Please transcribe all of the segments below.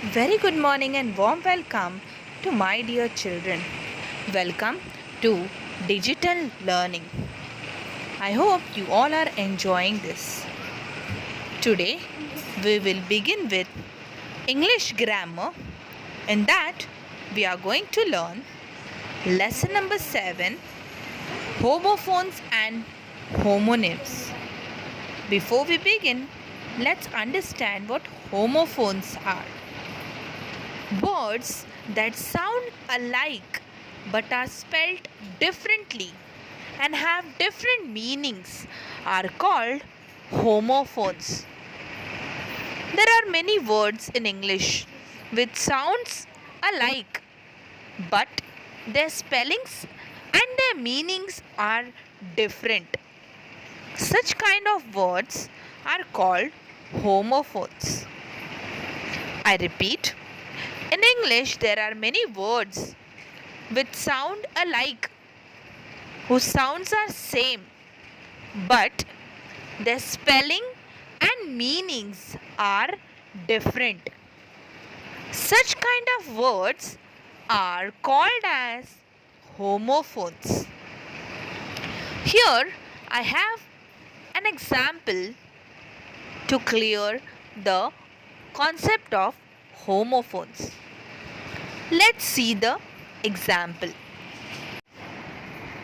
Very good morning and warm welcome to my dear children. Welcome to digital learning. I hope you all are enjoying this. Today we will begin with English grammar. In that we are going to learn lesson number 7, homophones and homonyms. Before we begin, let's understand what homophones are. Words that sound alike but are spelled differently and have different meanings are called homophones. There are many words in English which sounds alike but their spellings and their meanings are different. Such kind of words are called homophones. I repeat, in English, there are many words which sound alike, whose sounds are same, but their spelling and meanings are different. Such kind of words are called as homophones. Here, I have an example to clear the concept of homophones. Let's see the example.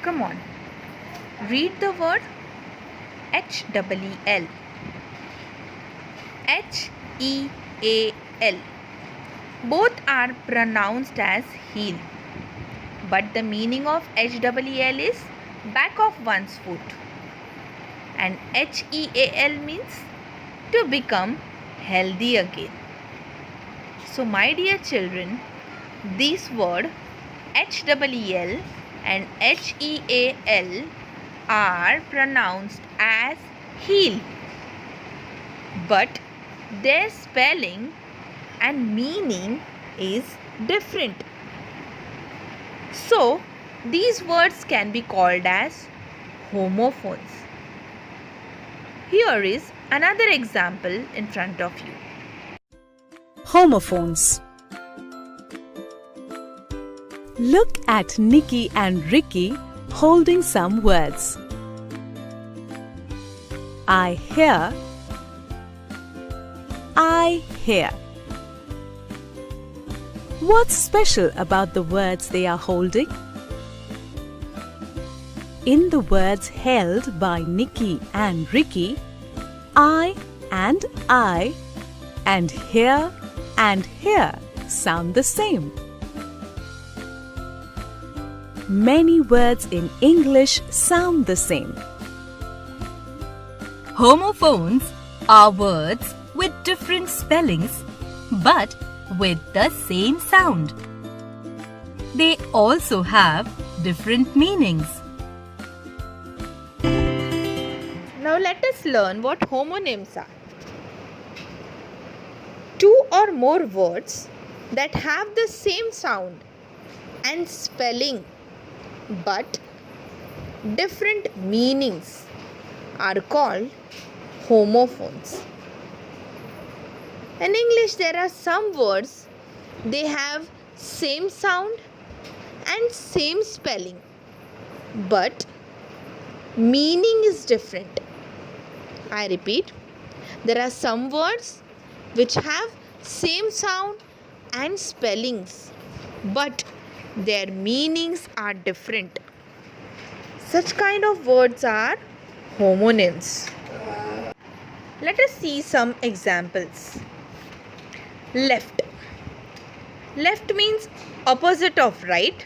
Come on. Read the word HEEL. HEAL. Both are pronounced as heel. But the meaning of HEEL is back of one's foot. And HEAL means to become healthy again. So my dear children, these words HEEL and HEAL are pronounced as heel, but their spelling and meaning is different. So these words can be called as homophones. Here is another example in front of you. Homophones. Look at Nikki and Ricky holding some words. I hear. I hear. What's special about the words they are holding? In the words held by Nikki and Ricky, I and here and here sound the same. Many words in English sound the same. Homophones are words with different spellings but with the same sound. They also have different meanings. Now let us learn what homonyms are. Two or more words that have the same sound and spelling but different meanings are called homophones. In English, there are some words they have same sound and same spelling, but meaning is different. I repeat, there are some words which have same sound and spellings, but their meanings are different. Such kind of words are homonyms. Let us see some examples. Left. Left means opposite of right,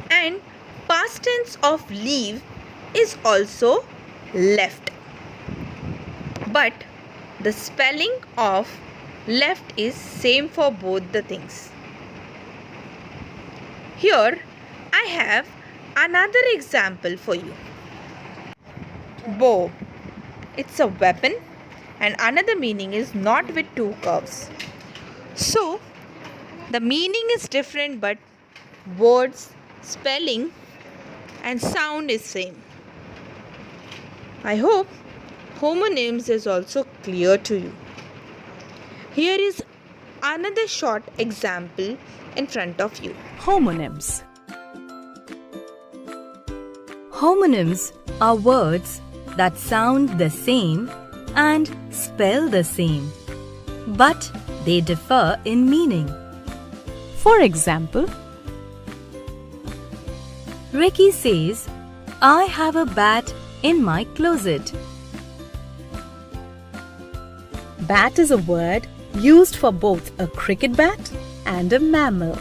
and past tense of leave is also left. But the spelling of left is same for both the things. Here I have another example for you. Bow. It's a weapon and another meaning is not with two curves. So the meaning is different but words, spelling and sound is same. I hope homonyms is also clear to you. Here is another short example in front of you. Homonyms. Homonyms are words that sound the same and spell the same, but they differ in meaning. For example, Ricky says, I have a bat in my closet. bat is a word used for both a cricket bat and a mammal.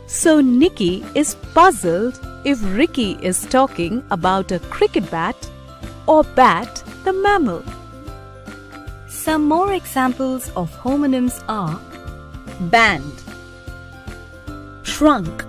So Nikki is puzzled if Ricky is talking about a cricket bat or bat the mammal. Some more examples of homonyms are Band, trunk,